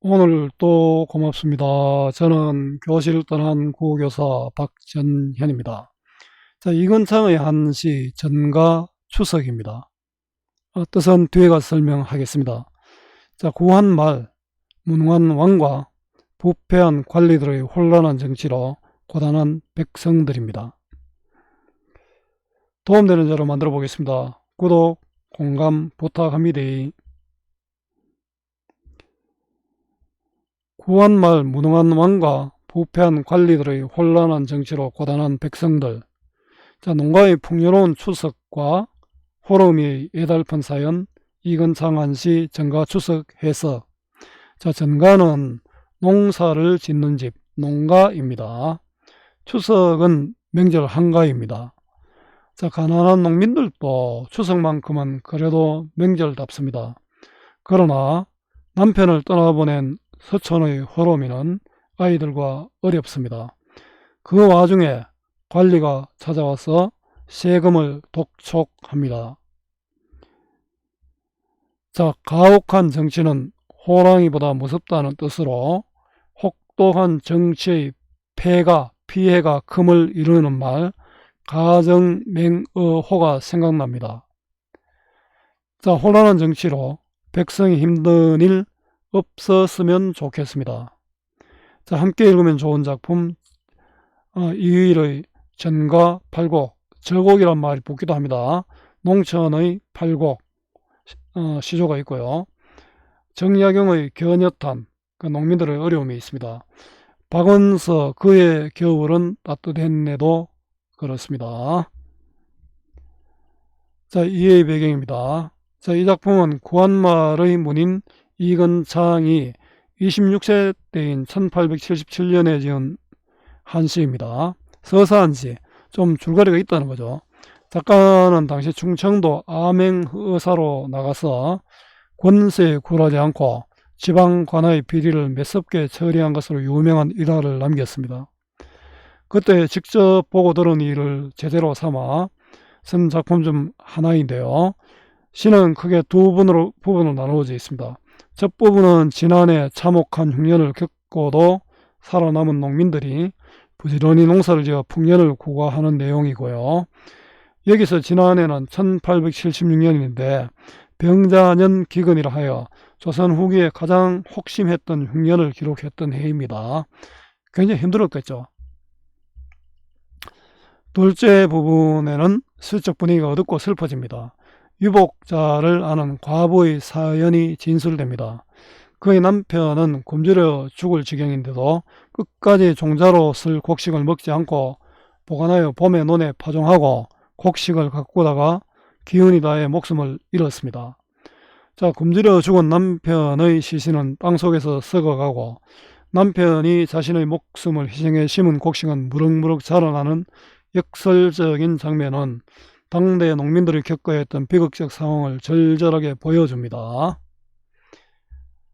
오늘 또 고맙습니다. 저는 교실을 떠난 구교사 박전현입니다. 자, 이건창의 한시 전가 추석입니다. 뜻은 뒤에 가서 설명하겠습니다. 자, 구한 말 무능한 왕과 부패한 관리들의 혼란한 정치로 고단한 백성들입니다. 도움되는 자로 만들어 보겠습니다. 구독, 공감 부탁합니다. 구한 말 무능한 왕과 부패한 관리들의 혼란한 정치로 고단한 백성들. 자, 농가의 풍요로운 추석과 호러미의 애달픈 사연, 이건창 한시 전가 추석 해석. 자, 전가는 농사를 짓는 집, 농가입니다. 추석은 명절 한가입니다. 자, 가난한 농민들도 추석만큼은 그래도 명절답습니다. 그러나 남편을 떠나보낸 서촌의 호러미는 아이들과 어렵습니다. 그 와중에 관리가 찾아와서 세금을 독촉합니다. 자, 가혹한 정치는 호랑이보다 무섭다는 뜻으로 혹독한 정치의 피해가 금을 이루는 말 가정맹어호가 생각납니다. 자, 혼란한 정치로 백성이 힘든 일 없었으면 좋겠습니다. 자, 함께 읽으면 좋은 작품 이의의 전가 팔곡, 저곡이란 말이 붙기도 합니다. 농천의 팔곡 시조가 있고요. 정약용의 겨녀탄, 그 농민들의 어려움이 있습니다. 박원서 그의 겨울은 따뜻했네도 그렇습니다. 자, 이해의 배경입니다. 자, 이 작품은 구한말의 문인 이건창이 26세 때인 1877년에 지은 한시입니다. 서사한시, 좀 줄거리가 있다는 거죠. 작가는 당시 충청도 암행의사로 나가서 권세에 굴하지 않고 지방 관아의 비리를 매섭게 처리한 것으로 유명한 일화를 남겼습니다. 그때 직접 보고 들은 일을 제대로 삼아 쓴 작품 중 하나인데요. 시는 크게 두 부분으로 나누어져 있습니다. 첫 부분은 지난해 참혹한 흉년을 겪고도 살아남은 농민들이 부지런히 농사를 지어 풍년을 구가하는 내용이고요. 여기서 지난해는 1876년인데 병자년 기근이라 하여 조선 후기에 가장 혹심했던 흉년을 기록했던 해입니다. 굉장히 힘들었겠죠. 둘째 부분에는 슬쩍 분위기가 어둡고 슬퍼집니다. 유복자를 아는 과부의 사연이 진술됩니다. 그의 남편은 굶주려 죽을 지경인데도 끝까지 종자로 쓸 곡식을 먹지 않고 보관하여 봄에 논에 파종하고 곡식을 가꾸다가 기운이 다해 목숨을 잃었습니다. 자, 굶주려 죽은 남편의 시신은 땅속에서 썩어가고 남편이 자신의 목숨을 희생해 심은 곡식은 무럭무럭 자라나는 역설적인 장면은 당대 농민들이 겪어야 했던 비극적 상황을 절절하게 보여줍니다.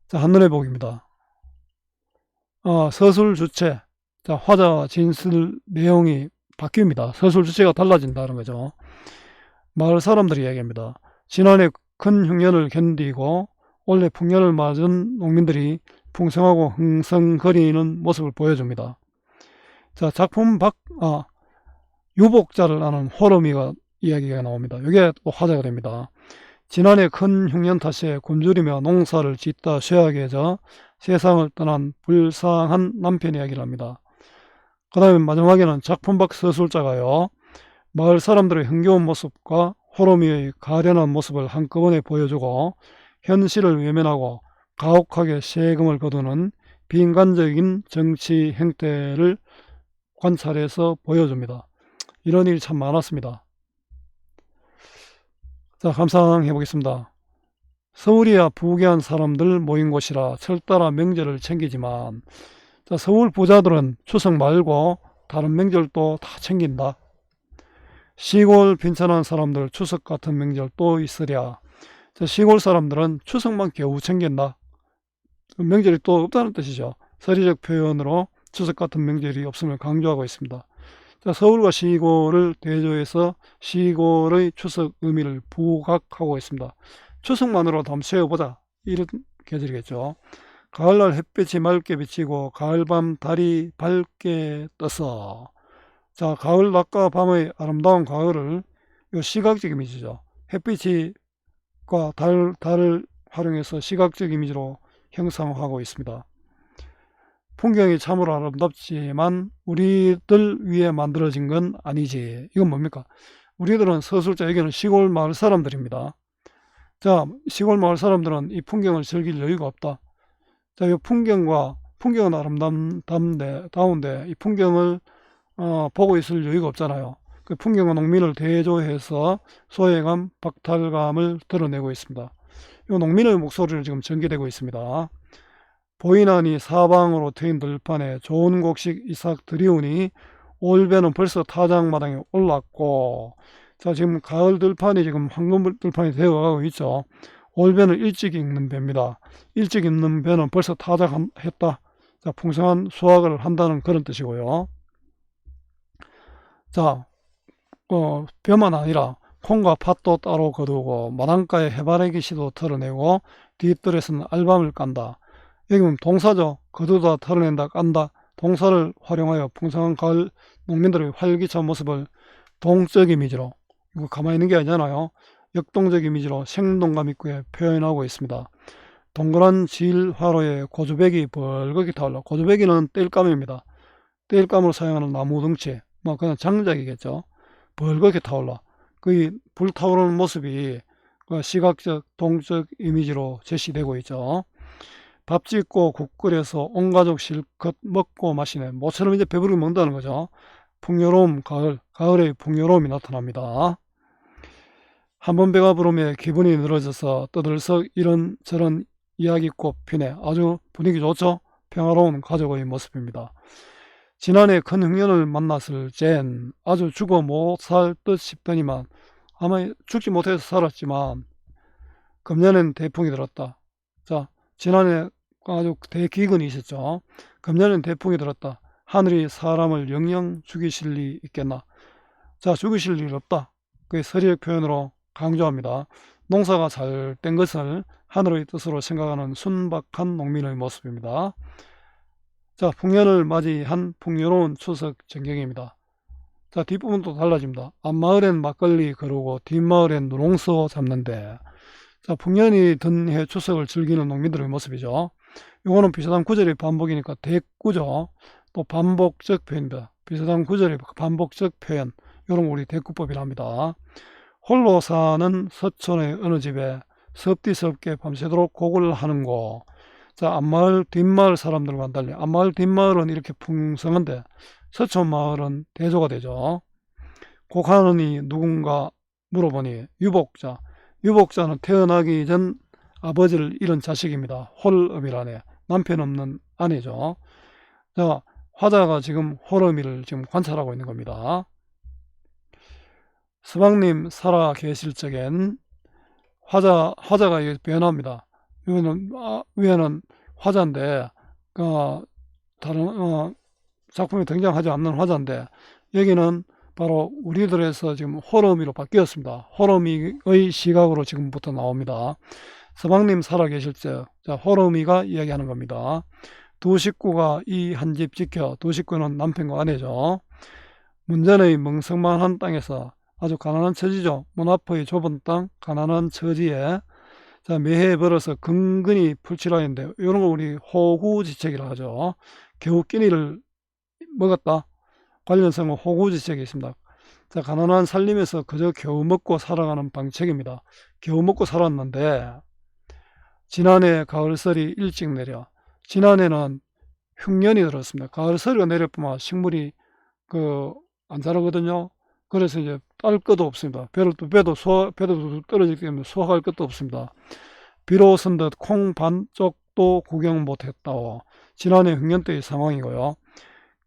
자, 한눈에 보기입니다. 서술 주체. 자, 화자와 진술 내용이 바뀝니다. 서술 주체가 달라진다는 거죠. 마을 사람들이 이야기합니다. 지난해 큰 흉년을 견디고 올해 풍년을 맞은 농민들이 풍성하고 흥성거리는 모습을 보여줍니다. 자, 작품 유복자를 아는 호러미가 이야기가 나옵니다. 이게 또 화제가 됩니다. 지난해 큰 흉년 탓에 굶주리며 농사를 짓다 쇠하게 져 세상을 떠난 불쌍한 남편 이야기를 합니다. 그 다음에 마지막에는 작품 밖 서술자가요, 마을 사람들의 흥겨운 모습과 호러미의 가련한 모습을 한꺼번에 보여주고 현실을 외면하고 가혹하게 세금을 거두는 비인간적인 정치 행태를 관찰해서 보여줍니다. 이런 일이 참 많았습니다. 자, 감상해 보겠습니다. 서울이야 부귀한 사람들 모인 곳이라 철따라 명절을 챙기지만, 자, 서울 부자들은 추석 말고 다른 명절도 다 챙긴다. 시골 빈천한 사람들 추석 같은 명절 또 있으랴. 자, 시골 사람들은 추석만 겨우 챙긴다. 명절이 또 없다는 뜻이죠. 서리적 표현으로 추석 같은 명절이 없음을 강조하고 있습니다. 자, 서울과 시골을 대조해서 시골의 추석 의미를 부각하고 있습니다. 추석만으로 한번 세워보자, 이런 계절이겠죠. 가을날 햇빛이 맑게 비치고 가을밤 달이 밝게 떠서. 자, 가을 낮과 밤의 아름다운 가을을 요 시각적 이미지죠. 햇빛이 과 달을 활용해서 시각적 이미지로 형상하고 있습니다. 풍경이 참으로 아름답지만 우리들 위해 만들어진 건 아니지. 이건 뭡니까? 우리들은 서술자, 여기는 시골 마을 사람들입니다. 자, 시골 마을 사람들은 이 풍경을 즐길 여유가 없다. 자, 이 풍경은 아름다운데 이 풍경을 보고 있을 여유가 없잖아요. 그 풍경은 농민을 대조해서 소외감, 박탈감을 드러내고 있습니다. 이 농민의 목소리를 지금 전개되고 있습니다. 보이나니 사방으로 트인 들판에 좋은 곡식 이삭 들이우니 올배는 벌써 타작마당에 올랐고. 자, 지금 가을 들판이 지금 황금 들판이 되어가고 있죠. 올배는 일찍 익는 배입니다. 일찍 익는 배는 벌써 타작했다. 자, 풍성한 수확을 한다는 그런 뜻이고요. 자, 벼만 아니라 콩과 팥도 따로 거두고 마당가에 해바라기 씨도 털어내고 뒷뜰에서는 알밤을 깐다. 여기 보면 동사죠. 거두다, 털어낸다, 깐다. 동사를 활용하여 풍성한 가을 농민들의 활기찬 모습을 동적 이미지로, 이거 가만히 있는 게 아니잖아요. 역동적 이미지로 생동감 있게 표현하고 있습니다. 동그란 질화로에 고주백이 벌겋게 타올라. 고주백이는 땔감입니다. 땔감으로 사용하는 나무 덩치, 뭐 그냥 장작이겠죠. 벌겋게 타올라. 그 불타오르는 모습이 시각적, 동적 이미지로 제시되고 있죠. 밥 짓고 국 끓여서 온 가족 실컷 먹고 마시네. 모처럼 이제 배부르게 먹는다는 거죠. 풍요로움, 가을의 풍요로움이 나타납니다. 한번 배가 부르며 기분이 늘어져서 떠들썩 이런저런 이야기꽃 피네. 아주 분위기 좋죠? 평화로운 가족의 모습입니다. 지난해 큰 흉년을 만났을 젠 아주 죽어 못 살 듯 싶더니만 아마 죽지 못해서 살았지만 금년엔 대풍이 들었다. 자, 지난해 아주 대기근이 있었죠. 금년엔 대풍이 들었다. 하늘이 사람을 영영 죽이실 리 있겠나. 자, 죽이실 일 없다. 그게 서리적 표현으로 강조합니다. 농사가 잘 된 것을 하늘의 뜻으로 생각하는 순박한 농민의 모습입니다. 자, 풍년을 맞이한 풍요로운 추석 전경입니다. 자, 뒷부분도 달라집니다. 앞마을엔 막걸리 거르고 뒷마을엔 누렁소 잡는데. 자, 풍년이 든 해 추석을 즐기는 농민들의 모습이죠. 이거는 비슷한 구절의 반복이니까 대꾸죠. 또 반복적 표현입니다. 비슷한 구절의 반복적 표현, 이런 거 우리 대꾸법이랍니다. 홀로 사는 서촌의 어느 집에 섭디섭게 밤새도록 곡을 하는 곳. 자, 앞마을 뒷마을 사람들과는 달리 앞마을 뒷마을은 이렇게 풍성한데 서촌 마을은 대조가 되죠. 곡하느니 누군가 물어보니 유복자. 유복자는 태어나기 전 아버지를 잃은 자식입니다. 홀음이라네. 남편 없는 아내죠. 자, 화자가 지금 홀음이를 지금 관찰하고 있는 겁니다. 서방님 살아 계실 적엔 화자가 변합니다. 위에는 화자인데 다른 작품에 등장하지 않는 화자인데 여기는 바로 우리들에서 지금 호러미로 바뀌었습니다. 호러미의 시각으로 지금부터 나옵니다. 서방님 살아 계실 적, 자, 호러미가 이야기하는 겁니다. 두 식구가 이 한 집 지켜. 두 식구는 남편과 아내죠. 문전의 멍석만한 땅에서 아주 가난한 처지죠. 문 앞의 좁은 땅, 가난한 처지에 자, 매해 벌어서 근근히 풀칠하였는데 이런 거 우리 호구지책이라 하죠. 겨우 끼니를 먹었다. 관련성은 호구지책이 있습니다. 자, 가난한 살림에서 그저 겨우 먹고 살아가는 방책입니다. 겨우 먹고 살았는데 지난해 가을설이 일찍 내려. 지난해는 흉년이 들었습니다. 가을설이가 내려보면 식물이 안 자라거든요. 그래서 이제 딸 것도 없습니다. 배도 떨어지기 때문에 수확할 것도 없습니다. 비로 쓴 듯 콩 반쪽도 구경 못했다오. 지난해 흉년 때의 상황이고요.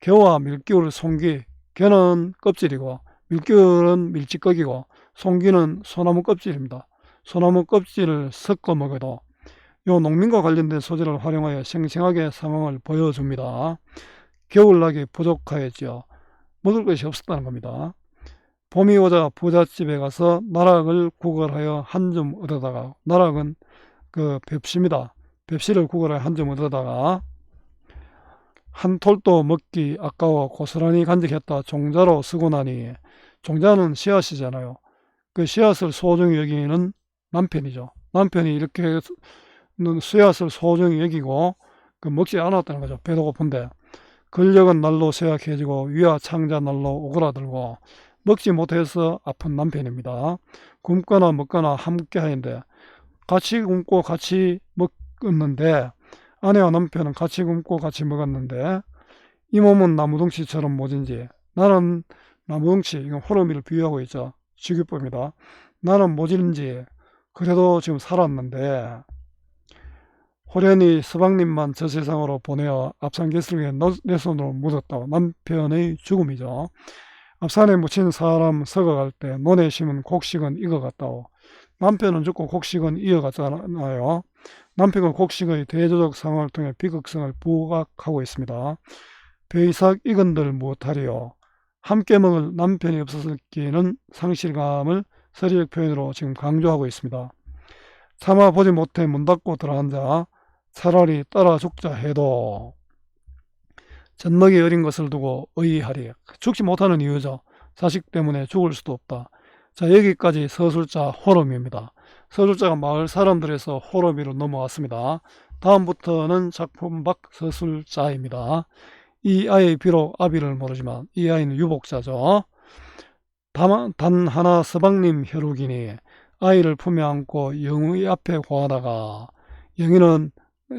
겨와 밀기울 송기, 겨는 껍질이고 밀기울은 밀찌꺼기고 송기는 소나무 껍질입니다. 소나무 껍질을 섞어 먹어도 요 농민과 관련된 소재를 활용하여 생생하게 상황을 보여줍니다. 겨울나기 부족하였지요. 먹을 것이 없었다는 겁니다. 봄이 오자 부잣집에 가서 나락을 구걸하여 한 줌 얻어다가, 나락은 벽시입니다. 뱁씨를 구걸해 한 점 얻어다가 한 톨도 먹기 아까워 고스란히 간직했다 종자로 쓰고 나니, 종자는 씨앗이잖아요. 그 씨앗을 소중히 여기는 남편이죠. 남편이 이렇게 씨앗을 소중히 여기고 그 먹지 않았다는 거죠. 배도 고픈데. 근력은 날로 쇠약해지고 위와 창자 날로 오그라들고 먹지 못해서 아픈 남편입니다. 굶거나 먹거나 함께 하는데, 같이 굶고 같이 먹었는데, 아내와 남편은 같이 굶고 같이 먹었는데 이 몸은 나무덩치처럼 모진지, 나는 나무덩치, 이건 호르미를 비유하고 있죠. 직유법입니다. 나는 모질인지 그래도 지금 살았는데 호련히 서방님만 저 세상으로 보내어 앞산개슬에 내 손으로 묻었다고. 남편의 죽음이죠. 앞산에 묻힌 사람 썩어갈 때 논에 심은 곡식은 익어갔다고. 남편은 죽고 곡식은 이어갔잖아요. 남편은 곡식의 대조적 상황을 통해 비극성을 부각하고 있습니다. 배이삭 이건들 무엇하리요. 함께 먹을 남편이 없었기에는 상실감을 서리적 표현으로 지금 강조하고 있습니다. 참아보지 못해 문 닫고 들어앉아 차라리 따라 죽자 해도 젖먹이 어린 것을 두고 의하리. 죽지 못하는 이유죠. 자식 때문에 죽을 수도 없다. 자, 여기까지 서술자 호러미입니다. 서술자가 마을 사람들에서 호러미로 넘어왔습니다. 다음부터는 작품 밖 서술자입니다. 이 아이 비록 아비를 모르지만 이 아이는 유복자죠. 단 하나 서방님 혈육이니 아이를 품에 안고 영의 앞에 고하다가, 영의는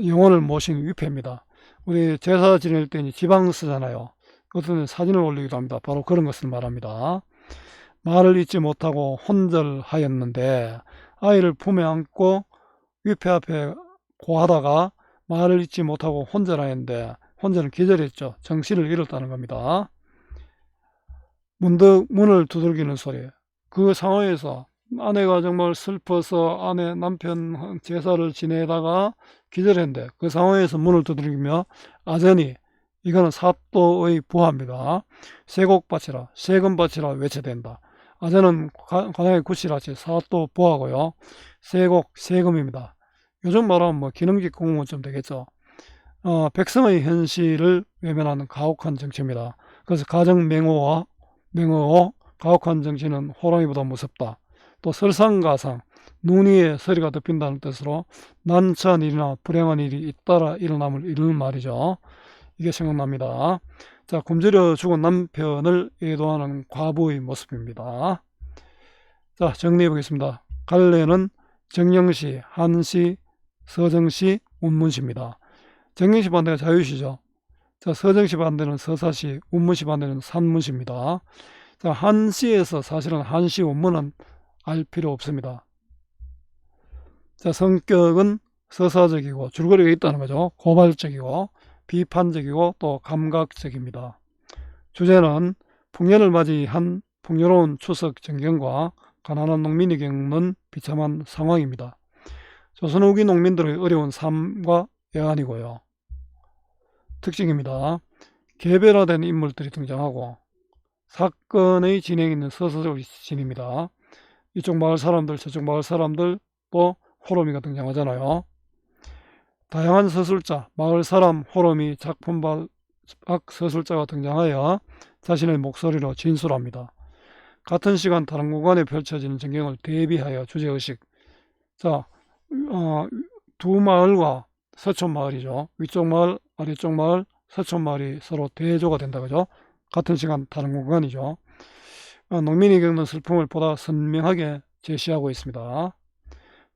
영혼을 모신 위패입니다. 우리 제사 지낼 때는 지방 쓰잖아요. 어떤 사진을 올리기도 합니다. 바로 그런 것을 말합니다. 말을 잊지 못하고 혼절하였는데, 아이를 품에 안고 위패 앞에 고하다가 말을 잊지 못하고 혼절하였는데, 혼절은 기절했죠. 정신을 잃었다는 겁니다. 문득 문을 두들기는 소리. 그 상황에서 아내가 정말 슬퍼서 남편 제사를 지내다가 기절했는데 그 상황에서 문을 두드리며 아전이, 이거는 사또의 부하입니다. 세곡 바치라, 세금 바치라 외쳐야 된다. 아전은 가장의 구실하지 사또 부하고요. 세곡 세금입니다. 요즘 말하면 뭐 기능직 공무원쯤 되겠죠. 백성의 현실을 외면하는 가혹한 정치입니다. 그래서 가정 맹호와 가혹한 정치는 호랑이보다 무섭다. 또 설상가상, 눈 위에 서리가 덮인다는 뜻으로 난처한 일이나 불행한 일이 잇따라 일어남을 이루는 말이죠. 이게 생각납니다. 자, 굶주려 죽은 남편을 애도하는 과부의 모습입니다. 자, 정리해 보겠습니다. 갈래는 정영시, 한시, 서정시, 운문시입니다. 정영시 반대가 자유시죠. 자, 서정시 반대는 서사시, 운문시 반대는 산문시입니다. 자, 한시에서 사실은 한시 운문은 알 필요 없습니다. 자, 성격은 서사적이고 줄거리가 있다는 거죠. 고발적이고 비판적이고 또 감각적입니다. 주제는 풍년을 맞이한 풍요로운 추석 전경과 가난한 농민이 겪는 비참한 상황입니다. 조선 후기 농민들의 어려운 삶과 애환이고요. 특징입니다. 개별화된 인물들이 등장하고 사건의 진행이 있는 서사적 진입니다. 이쪽 마을 사람들, 저쪽 마을 사람들, 또 호러미가 등장하잖아요. 다양한 서술자, 마을 사람, 호러미, 작품 밖 서술자가 등장하여 자신의 목소리로 진술합니다. 같은 시간 다른 공간에 펼쳐지는 전경을 대비하여 주제의식. 자, 두 마을과 서촌 마을이죠. 위쪽 마을, 아래쪽 마을, 서촌 마을이 서로 대조가 된다, 그죠? 같은 시간 다른 공간이죠. 농민이 겪는 슬픔을 보다 선명하게 제시하고 있습니다.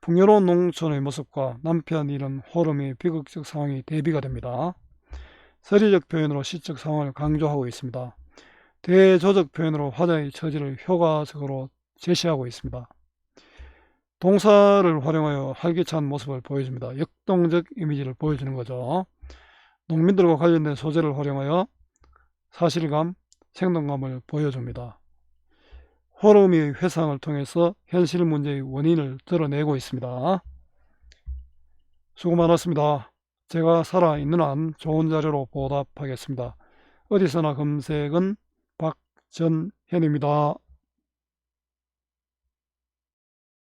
풍요로운 농촌의 모습과 남편 잃은 호름의 비극적 상황이 대비가 됩니다. 서리적 표현으로 시적 상황을 강조하고 있습니다. 대조적 표현으로 화자의 처지를 효과적으로 제시하고 있습니다. 동사를 활용하여 활기찬 모습을 보여줍니다. 역동적 이미지를 보여주는 거죠. 농민들과 관련된 소재를 활용하여 사실감, 생동감을 보여줍니다. 호르미의 회상을 통해서 현실 문제의 원인을 드러내고 있습니다. 수고 많았습니다. 제가 살아있는 한 좋은 자료로 보답하겠습니다. 어디서나 검색은 박전현입니다.